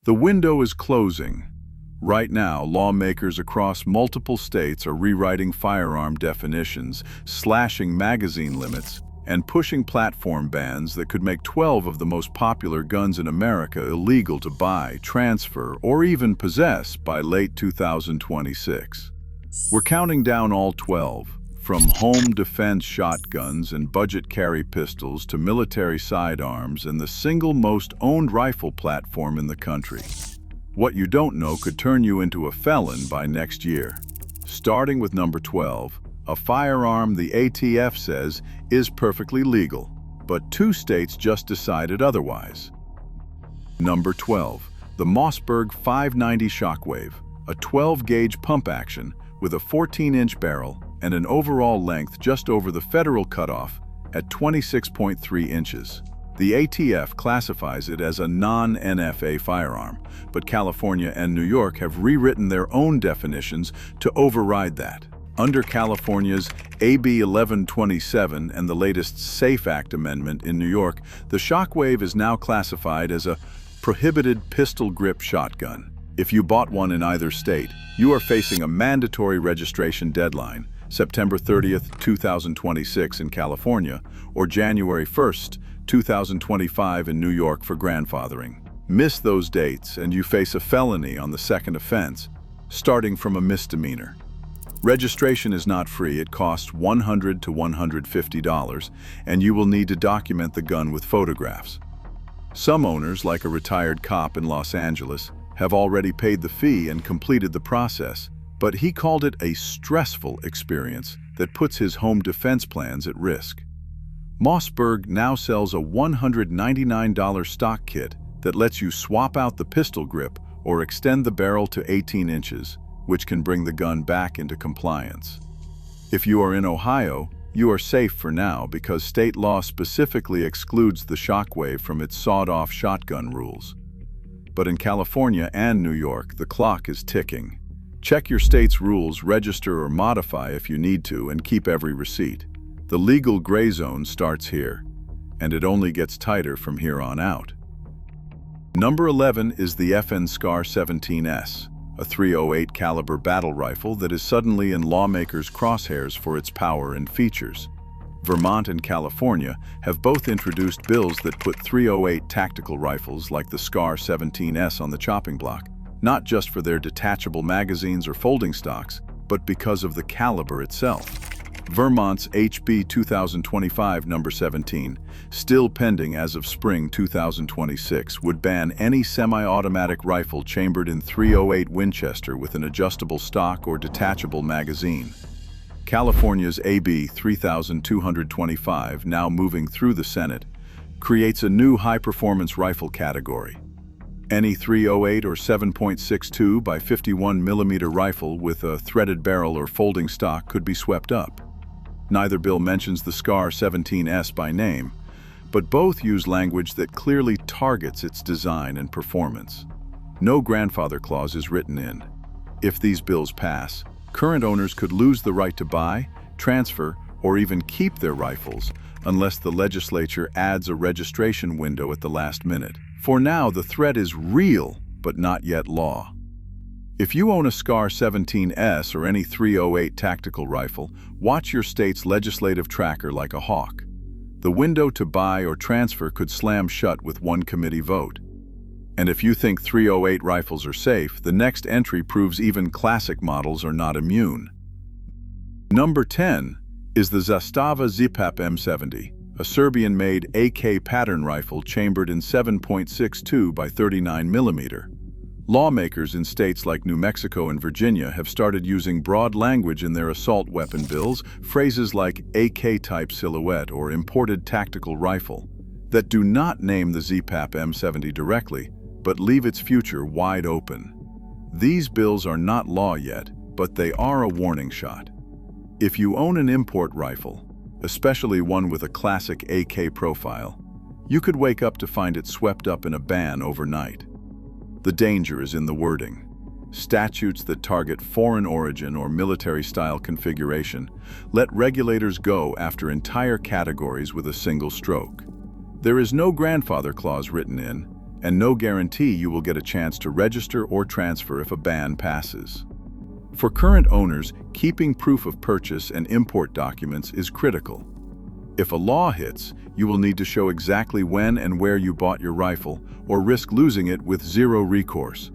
The window is closing. Right now, lawmakers across multiple states are rewriting firearm definitions, slashing magazine limits, and pushing platform bans that could make 12 of the most popular guns in America illegal to buy, transfer, or even possess by late 2026. We're counting down all 12, from home defense shotguns and budget carry pistols to military sidearms and the single most owned rifle platform in the country. What you don't know could turn you into a felon by next year. Starting with number 12, a firearm the ATF says is perfectly legal, but 2 states just decided otherwise. Number 12, the Mossberg 590 Shockwave, a 12-gauge pump action with a 14-inch barrel and an overall length just over the federal cutoff at 26.3 inches. The ATF classifies it as a non-NFA firearm, but California and New York have rewritten their own definitions to override that. Under California's AB 1127 and the latest SAFE Act amendment in New York, the Shockwave is now classified as a prohibited pistol grip shotgun. If you bought one in either state, you are facing a mandatory registration deadline, September 30th, 2026 in California, or January 1st, 2025 in New York for grandfathering. Miss those dates and you face a felony on the second offense, starting from a misdemeanor. Registration is not free. It costs $100 to $150, and you will need to document the gun with photographs. Some owners, like a retired cop in Los Angeles, have already paid the fee and completed the process, but he called it a stressful experience that puts his home defense plans at risk. Mossberg now sells a $199 stock kit that lets you swap out the pistol grip or extend the barrel to 18 inches, which can bring the gun back into compliance. If you are in Ohio, you are safe for now because state law specifically excludes the Shockwave from its sawed-off shotgun rules. But in California and New York, the clock is ticking. Check your state's rules, register or modify if you need to, and keep every receipt. The legal gray zone starts here, and it only gets tighter from here on out. Number 11 is the FN SCAR 17S. A .308 caliber battle rifle that is suddenly in lawmakers' crosshairs for its power and features. Vermont and California have both introduced bills that put .308 tactical rifles like the SCAR 17S on the chopping block, not just for their detachable magazines or folding stocks, but because of the caliber itself. Vermont's HB 2025 number 17, still pending as of spring 2026, would ban any semi-automatic rifle chambered in .308 Winchester with an adjustable stock or detachable magazine. California's AB 3225, now moving through the Senate, creates a new high-performance rifle category. Any .308 or 7.62 by 51 millimeter rifle with a threaded barrel or folding stock could be swept up. Neither bill mentions the SCAR 17S by name, but both use language that clearly targets its design and performance. No grandfather clause is written in. If these bills pass, current owners could lose the right to buy, transfer, or even keep their rifles unless the legislature adds a registration window at the last minute. For now, the threat is real, but not yet law. If you own a SCAR 17S or any .308 tactical rifle, watch your state's legislative tracker like a hawk. The window to buy or transfer could slam shut with one committee vote. And if you think .308 rifles are safe, the next entry proves even classic models are not immune. Number 10 is the Zastava ZPAP M70, a Serbian-made AK pattern rifle chambered in 7.62 by 39 millimeter. Lawmakers in states like New Mexico and Virginia have started using broad language in their assault weapon bills, phrases like AK-type silhouette or imported tactical rifle, that do not name the ZPAP M70 directly, but leave its future wide open. These bills are not law yet, but they are a warning shot. If you own an import rifle, especially one with a classic AK profile, you could wake up to find it swept up in a ban overnight. The danger is in the wording. Statutes that target foreign origin or military-style configuration let regulators go after entire categories with a single stroke. There is no grandfather clause written in, and no guarantee you will get a chance to register or transfer if a ban passes. For current owners, keeping proof of purchase and import documents is critical. If a law hits, you will need to show exactly when and where you bought your rifle, or risk losing it with zero recourse.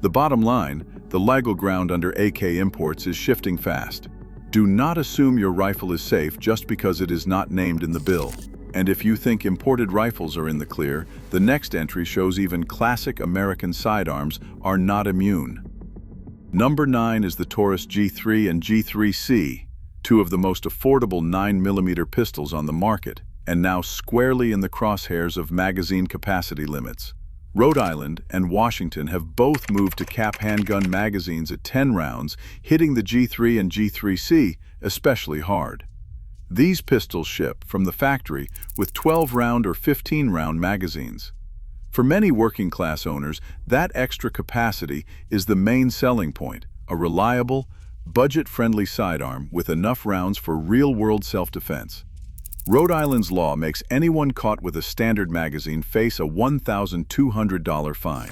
The bottom line, the legal ground under AK imports is shifting fast. Do not assume your rifle is safe just because it is not named in the bill. And if you think imported rifles are in the clear, the next entry shows even classic American sidearms are not immune. Number 9 is the Taurus G3 and G3C, two of the most affordable 9mm pistols on the market, and now squarely in the crosshairs of magazine capacity limits. Rhode Island and Washington have both moved to cap handgun magazines at 10 rounds, hitting the G3 and G3C especially hard. These pistols ship from the factory with 12-round or 15-round magazines. For many working-class owners, that extra capacity is the main selling point, a reliable, budget-friendly sidearm with enough rounds for real-world self-defense. Rhode Island's law makes anyone caught with a standard magazine face a $1,200 fine.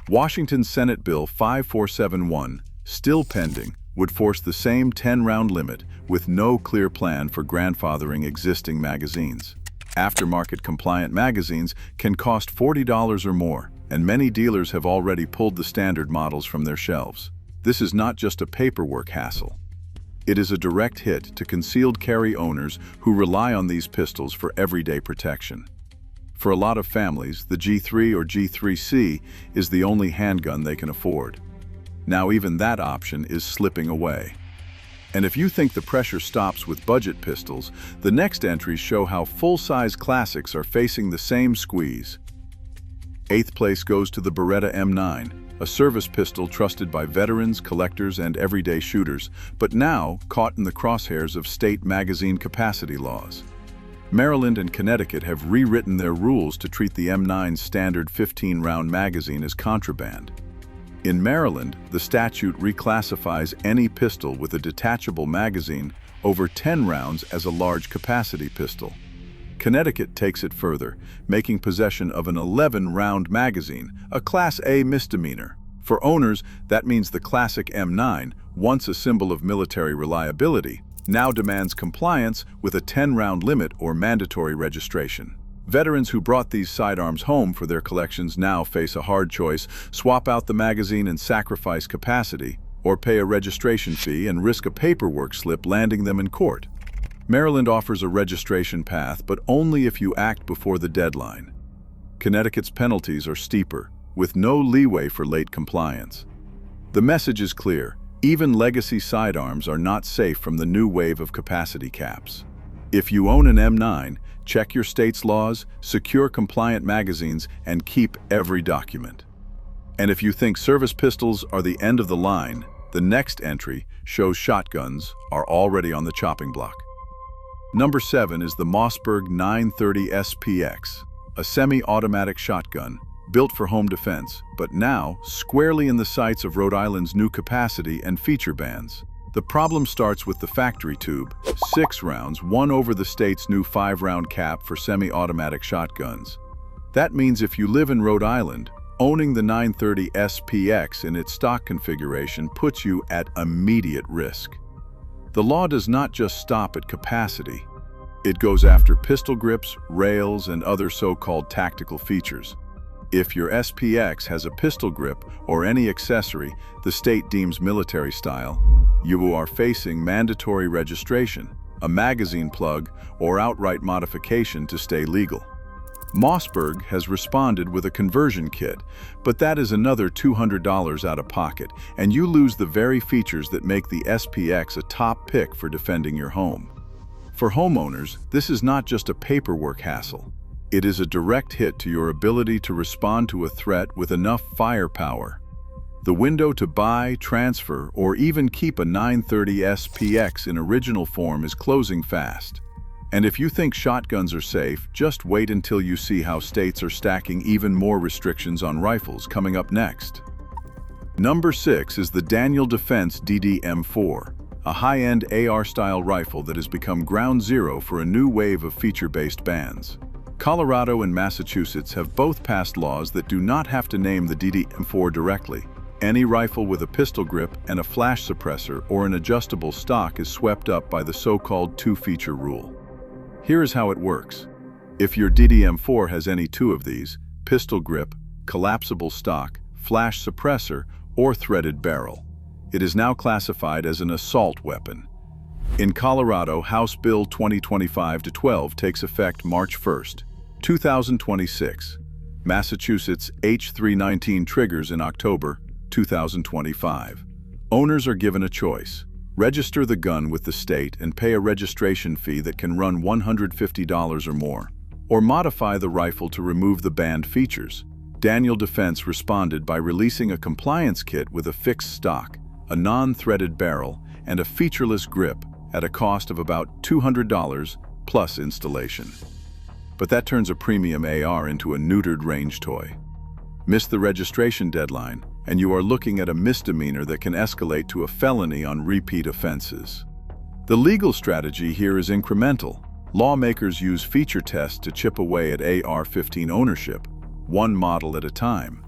Washington's Senate Bill 5471, still pending, would force the same 10-round limit with no clear plan for grandfathering existing magazines. Aftermarket compliant magazines can cost $40 or more, and many dealers have already pulled the standard models from their shelves. This is not just a paperwork hassle. It is a direct hit to concealed carry owners who rely on these pistols for everyday protection. For a lot of families, the G3 or G3C is the only handgun they can afford. Now even that option is slipping away. And if you think the pressure stops with budget pistols, the next entries show how full-size classics are facing the same squeeze. 8th place goes to the Beretta M9, a service pistol trusted by veterans, collectors, and everyday shooters, but now caught in the crosshairs of state magazine capacity laws. Maryland and Connecticut have rewritten their rules to treat the M9's standard 15-round magazine as contraband. In Maryland, the statute reclassifies any pistol with a detachable magazine over 10 rounds as a large capacity pistol. Connecticut takes it further, making possession of an 11-round magazine a Class A misdemeanor. For owners, that means the classic M9, once a symbol of military reliability, now demands compliance with a 10-round limit or mandatory registration. Veterans who brought these sidearms home for their collections now face a hard choice: swap out the magazine and sacrifice capacity, or pay a registration fee and risk a paperwork slip landing them in court. Maryland offers a registration path, but only if you act before the deadline. Connecticut's penalties are steeper, with no leeway for late compliance. The message is clear: even legacy sidearms are not safe from the new wave of capacity caps. If you own an M9, check your state's laws, secure compliant magazines, and keep every document. And if you think service pistols are the end of the line, the next entry shows shotguns are already on the chopping block. Number 7 is the Mossberg 930 SPX, a semi-automatic shotgun built for home defense, but now squarely in the sights of Rhode Island's new capacity and feature bans. The problem starts with the factory tube, 6 rounds, won over the state's new 5-round cap for semi-automatic shotguns. That means if you live in Rhode Island, owning the 930 SPX in its stock configuration puts you at immediate risk. The law does not just stop at capacity. It goes after pistol grips, rails, and other so-called tactical features. If your SPX has a pistol grip or any accessory the state deems military style, you are facing mandatory registration, a magazine plug, or outright modification to stay legal. Mossberg has responded with a conversion kit, but that is another $200 out of pocket, and you lose the very features that make the SPX a top pick for defending your home. For homeowners, this is not just a paperwork hassle. It is a direct hit to your ability to respond to a threat with enough firepower. The window to buy, transfer, or even keep a 930 SPX in original form is closing fast. And if you think shotguns are safe, just wait until you see how states are stacking even more restrictions on rifles coming up next. Number 6 is the Daniel Defense DD-M4, a high-end AR-style rifle that has become ground zero for a new wave of feature-based bans. Colorado and Massachusetts have both passed laws that do not have to name the DDM-4 directly. Any rifle with a pistol grip and a flash suppressor or an adjustable stock is swept up by the so-called two-feature rule. Here is how it works. If your DDM-4 has any two of these, pistol grip, collapsible stock, flash suppressor, or threaded barrel, it is now classified as an assault weapon. In Colorado, House Bill 2025-12 takes effect March 1st, 2026. Massachusetts H319 triggers in October 2025. Owners are given a choice. Register the gun with the state and pay a registration fee that can run $150 or more, or modify the rifle to remove the banned features. Daniel Defense responded by releasing a compliance kit with a fixed stock, a non-threaded barrel, and a featureless grip at a cost of about $200 plus installation. But that turns a premium AR into a neutered range toy. Miss the registration deadline, and you are looking at a misdemeanor that can escalate to a felony on repeat offenses. The legal strategy here is incremental. Lawmakers use feature tests to chip away at AR-15 ownership, one model at a time.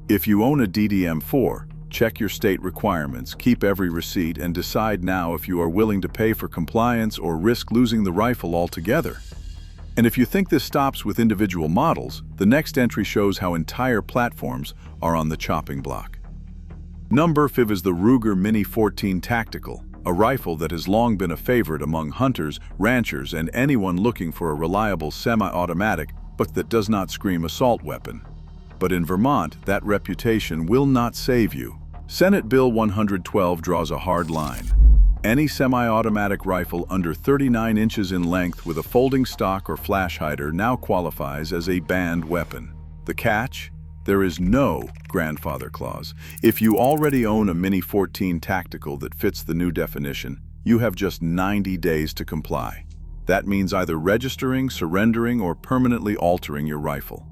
If you own a DDM-4, check your state requirements, keep every receipt, and decide now if you are willing to pay for compliance or risk losing the rifle altogether. And if you think this stops with individual models, the next entry shows how entire platforms are on the chopping block. Number 5 is the Ruger Mini 14 Tactical, a rifle that has long been a favorite among hunters, ranchers, and anyone looking for a reliable semi-automatic but that does not scream assault weapon. But in Vermont, that reputation will not save you. Senate Bill 112 draws a hard line. Any semi-automatic rifle under 39 inches in length with a folding stock or flash hider now qualifies as a banned weapon. The catch? There is no grandfather clause. If you already own a Mini 14 Tactical that fits the new definition, you have just 90 days to comply. That means either registering, surrendering, or permanently altering your rifle.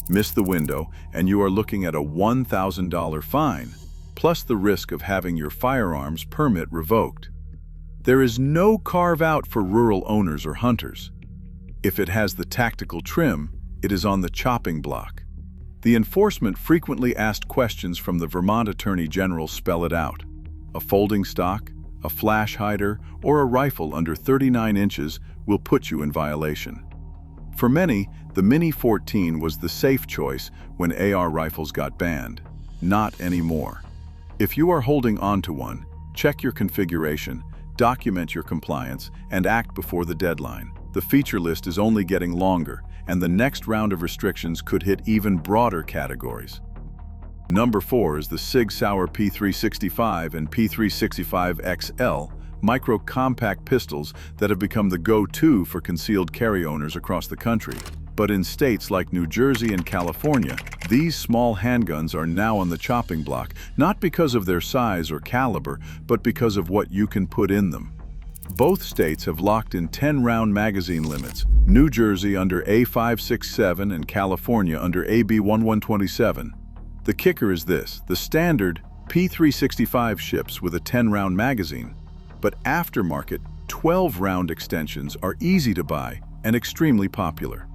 Miss the window, and you are looking at a $1,000 fine, plus the risk of having your firearms permit revoked. There is no carve-out for rural owners or hunters. If it has the tactical trim, it is on the chopping block. The enforcement frequently asked questions from the Vermont Attorney General spell it out. A folding stock, a flash hider, or a rifle under 39 inches will put you in violation. For many, the Mini 14 was the safe choice when AR rifles got banned. Not anymore. If you are holding onto one, check your configuration, document your compliance, and act before the deadline. The feature list is only getting longer, and the next round of restrictions could hit even broader categories. Number 4 is the Sig Sauer P365 and P365 XL micro-compact pistols that have become the go-to for concealed carry owners across the country. But in states like New Jersey and California, these small handguns are now on the chopping block, not because of their size or caliber, but because of what you can put in them. Both states have locked in 10-round magazine limits, New Jersey under A567 and California under AB 1127. The kicker is this: the standard P365 ships with a 10-round magazine, but aftermarket 12-round extensions are easy to buy and extremely popular.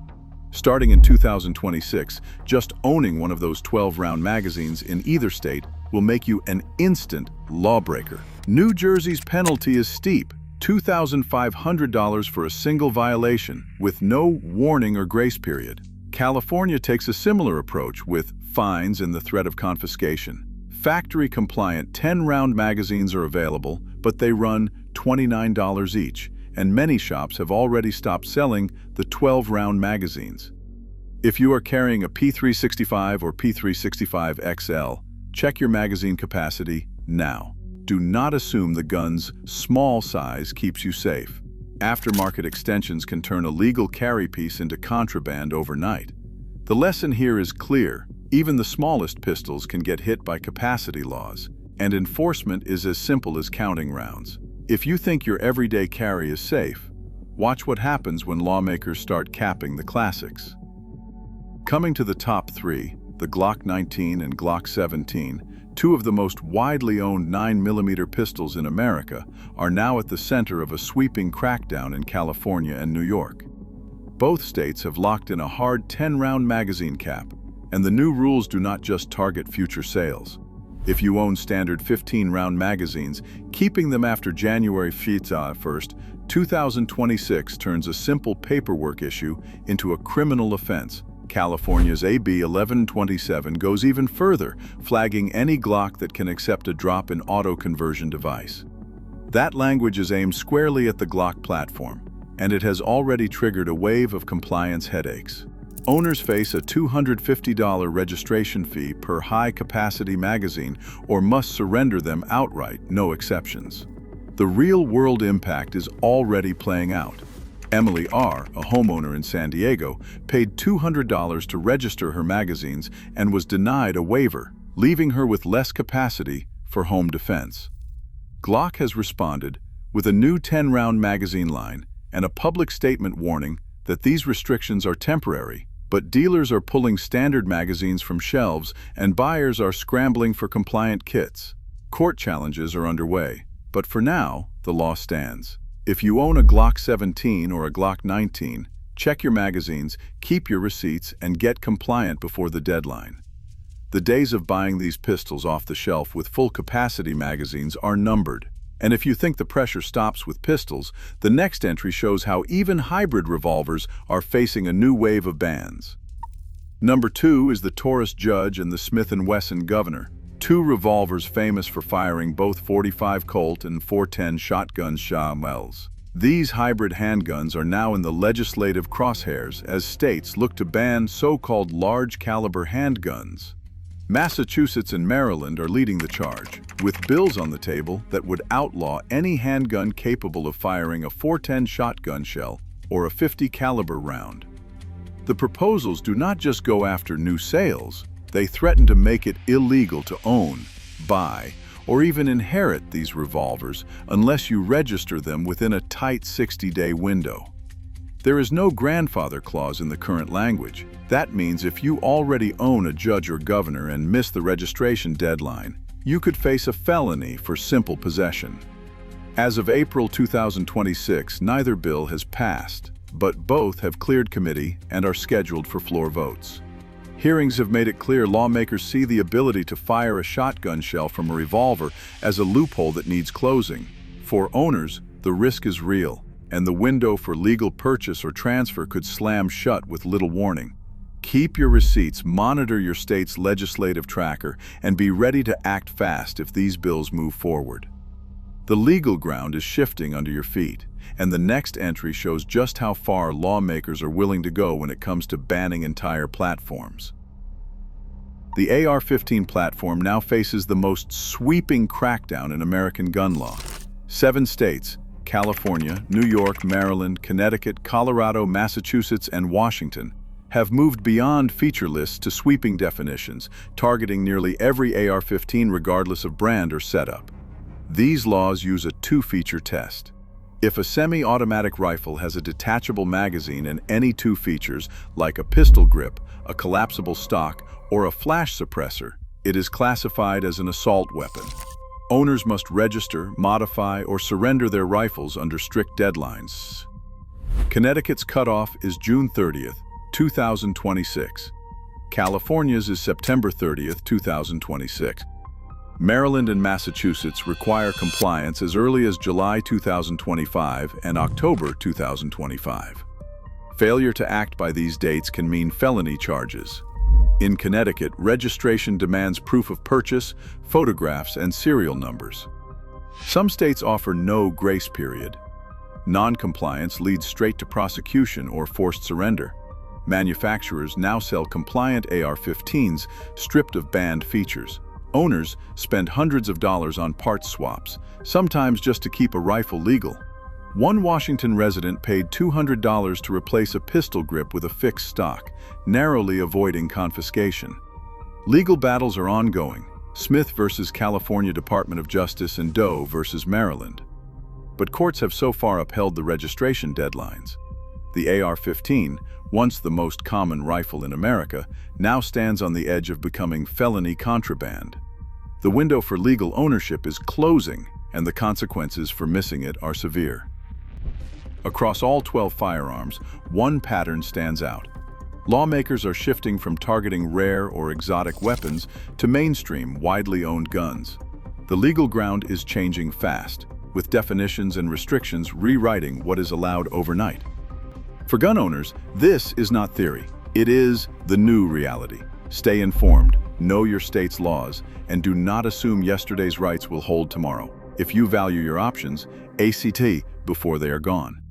Starting in 2026, just owning one of those 12-round magazines in either state will make you an instant lawbreaker. New Jersey's penalty is steep, $2,500 for a single violation, with no warning or grace period. California takes a similar approach with fines and the threat of confiscation. Factory-compliant 10-round magazines are available, but they run $29 each, and many shops have already stopped selling the 12-round magazines. If you are carrying a P365 or P365 XL, check your magazine capacity now. Do not assume the gun's small size keeps you safe. Aftermarket extensions can turn a legal carry piece into contraband overnight. The lesson here is clear. Even the smallest pistols can get hit by capacity laws, and enforcement is as simple as counting rounds. If you think your everyday carry is safe, watch what happens when lawmakers start capping the classics. Coming to the top 3, the Glock 19 and Glock 17, two of the most widely owned 9mm pistols in America, are now at the center of a sweeping crackdown in California and New York. Both states have locked in a hard 10-round magazine cap, and the new rules do not just target future sales. If you own standard 15-round magazines, keeping them after January 1st, 2026 turns a simple paperwork issue into a criminal offense. California's AB 1127 goes even further, flagging any Glock that can accept a drop-in auto-conversion device. That language is aimed squarely at the Glock platform, and it has already triggered a wave of compliance headaches. Owners face a $250 registration fee per high-capacity magazine or must surrender them outright, no exceptions. The real-world impact is already playing out. Emily R., a homeowner in San Diego, paid $200 to register her magazines and was denied a waiver, leaving her with less capacity for home defense. Glock has responded with a new 10-round magazine line and a public statement warning that these restrictions are temporary, but dealers are pulling standard magazines from shelves and buyers are scrambling for compliant kits. Court challenges are underway, but for now, the law stands. If you own a Glock 17 or a Glock 19, check your magazines, keep your receipts, and get compliant before the deadline. The days of buying these pistols off the shelf with full-capacity magazines are numbered. And if you think the pressure stops with pistols, the next entry shows how even hybrid revolvers are facing a new wave of bans. Number 2 is the Taurus Judge and the Smith & Wesson Governor, two revolvers famous for firing both .45 Colt and .410 shotgun shells. These hybrid handguns are now in the legislative crosshairs as states look to ban so-called large-caliber handguns. Massachusetts and Maryland are leading the charge, with bills on the table that would outlaw any handgun capable of firing a .410 shotgun shell or a .50 caliber round. The proposals do not just go after new sales, they threaten to make it illegal to own, buy, or even inherit these revolvers unless you register them within a tight 60-day window. There is no grandfather clause in the current language. That means if you already own a judge or governor and miss the registration deadline, you could face a felony for simple possession. As of April 2026, neither bill has passed, but both have cleared committee and are scheduled for floor votes. Hearings have made it clear lawmakers see the ability to fire a shotgun shell from a revolver as a loophole that needs closing. For owners, the risk is real, and the window for legal purchase or transfer could slam shut with little warning. Keep your receipts, monitor your state's legislative tracker, and be ready to act fast if these bills move forward. The legal ground is shifting under your feet, and the next entry shows just how far lawmakers are willing to go when it comes to banning entire platforms. The AR-15 platform now faces the most sweeping crackdown in American gun law. 7 states, California, New York, Maryland, Connecticut, Colorado, Massachusetts, and Washington, have moved beyond feature lists to sweeping definitions, targeting nearly every AR-15 regardless of brand or setup. These laws use a 2-feature test. If a semi-automatic rifle has a detachable magazine and any 2 features, like a pistol grip, a collapsible stock, or a flash suppressor, it is classified as an assault weapon. Owners must register, modify, or surrender their rifles under strict deadlines. Connecticut's cutoff is June 30th, 2026. California's is September 30th, 2026. Maryland and Massachusetts require compliance as early as July 2025 and October 2025. Failure to act by these dates can mean felony charges. In Connecticut, registration demands proof of purchase, photographs, and serial numbers. Some states offer no grace period. Non-compliance leads straight to prosecution or forced surrender. Manufacturers now sell compliant AR-15s stripped of banned features. Owners spend hundreds of dollars on parts swaps, sometimes just to keep a rifle legal. One Washington resident paid $200 to replace a pistol grip with a fixed stock, narrowly avoiding confiscation. Legal battles are ongoing: Smith versus California Department of Justice and Doe versus Maryland. But courts have so far upheld the registration deadlines. The AR-15, once the most common rifle in America, now stands on the edge of becoming felony contraband. The window for legal ownership is closing, and the consequences for missing it are severe. Across all 12 firearms, one pattern stands out. Lawmakers are shifting from targeting rare or exotic weapons to mainstream, widely owned guns. The legal ground is changing fast, with definitions and restrictions rewriting what is allowed overnight. For gun owners, this is not theory. It is the new reality. Stay informed, know your state's laws, and do not assume yesterday's rights will hold tomorrow. If you value your options, ACT before they are gone.